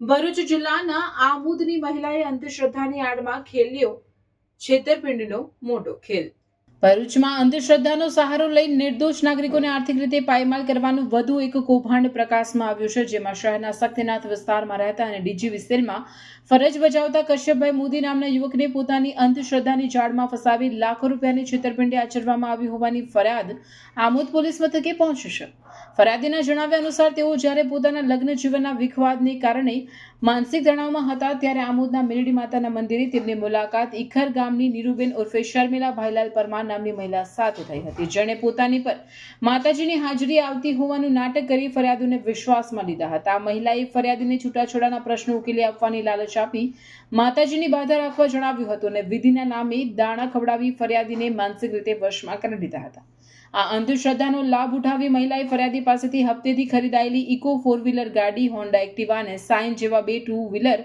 ભરૂચ જિલ્લાના આમોદની મહિલાએ અંધશ્રદ્ધાની આડમાં ખેલ્યો છેતરપિંડીનો મોટો ખેલ. ભરૂચમાં અંધશ્રદ્ધાનો સહારો લઈ નિર્દોષ નાગરિકોને આર્થિક રીતે પાયમાલ કરવાનું વધુ એક કૌભાંડ પ્રકાશમાં આવ્યું છે, જેમાં શહેરના શક્તિનાથ વિસ્તારમાં રહેતા અને ડીજીવીસીએલમાં ફરજ બજાવતા કશ્યપભાઈ મોદી નામના યુવકને પોતાની અંધશ્રદ્ધાની જાળમાં ફસાવી લાખો રૂપિયાની છેતરપિંડી આચરવામાં આવી હોવાની ફરિયાદ આમોદ પોલીસ મથકે પહોંચી છે. ફરિયાદીના જણાવ્યા અનુસાર તેઓ જ્યારે પોતાના લગ્ન જીવનના વિખવાદને કારણે માનસિક તણાવમાં હતા ત્યારે આમોદના મેલડી માતાના મંદિરે તેમની મુલાકાત ઇખર ગામની નીરુબેન ઉર્ફે શર્મિલા ભાઈલાલ પરમાર નામની મહિલા સાથે થઈ હતી, જેણે પોતાની પર માતાજીની હાજરી આવતી હોવાનું નાટક કરી ફરિયાદીને વિશ્વાસમાં લીધા હતા. આ મહિલાએ ફરિયાદીને છૂટાછેડાના પ્રશ્નો ઉકેલી આપવાની લાલચ આપી માતાજીની બાધા રાખવા જણાવ્યું હતું અને વિધિના નામે દાણા ખવડાવી ફરિયાદીને માનસિક રીતે વશમાં કરી લીધા હતા. આ અંધશ્રદ્ધાનો લાભ ઉઠાવી મહિલાએ ફરિયાદી પાસેથી હપ્તેથી ખરીદાયેલી ઇકો 4-વ્હીલર ગાડી, હોન્ડા એક્ટિવા અને સાઇન જેવા 2 2-વ્હીલર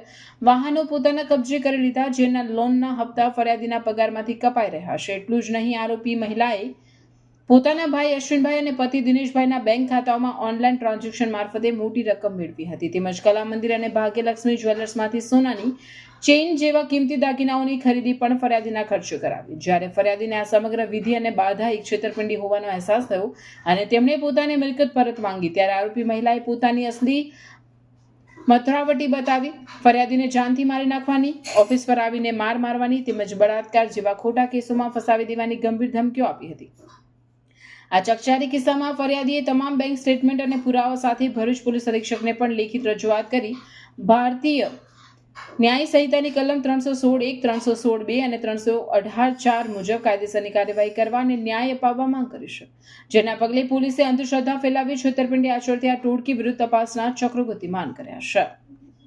વાહનો પોતાના કબજે કરી લીધા, જેના લોનના હપ્તા ફરિયાદીના પગારમાંથી કપાઈ રહ્યા છે. એટલું જ નહીં, આરોપી મહિલાએ પોતાના ભાઈ અશ્વિનભાઈ અને પતિ દિનેશભાઈના બેંક ખાતાઓમાં ઓનલાઈન ટ્રાન્ઝેક્શન મારફતે મોટી રકમ મેળવી હતી. તેમજ કલા મંદિર અને ભાગ્યલક્ષ્મી જ્વેલર્સમાંથી સોનાની ચેઇન જેવા કિંમતી દાગીનાઓની ખરીદી પણ ફરિયાદીના ખર્ચે કરાવી. જ્યારે ફરિયાદીને આ સમગ્ર વિધિ અને બાધા એક છેતરપિંડી હોવાનો અહેસાસ થયો અને તેમણે પોતાની મિલકત પરત માંગી, ત્યારે આરોપી મહિલાએ પોતાની અસલી મથરાવટી બતાવી ફરિયાદીને જાનથી મારી નાખવાની, ઓફિસ પર આવીને મારવાની તેમજ બળાત્કાર જેવા ખોટા કેસોમાં ફસાવી દેવાની ગંભીર ધમકીઓ આપી હતી. આ ચકચારી કિસ્સામાં ફરિયાદીએ તમામ બેંક સ્ટેટમેન્ટ અને પુરાવા સાથે ભરૂચ પોલીસ અધિક્ષકને પણ લેખિત રજૂઆત કરી ભારતીય ન્યાય સંહિતાની કલમ 316(1), 316(2) અને 318(4) મુજબ કાયદેસરની કાર્યવાહી કરવા અને ન્યાય અપાવવા માંગ કરી છે. જેના પગલે પોલીસે અંધશ્રદ્ધા ફેલાવી છેતરપિંડી આચરતી આ ટોળકી વિરુદ્ધ તપાસના ચક્રો ગતિમાન કર્યા છે.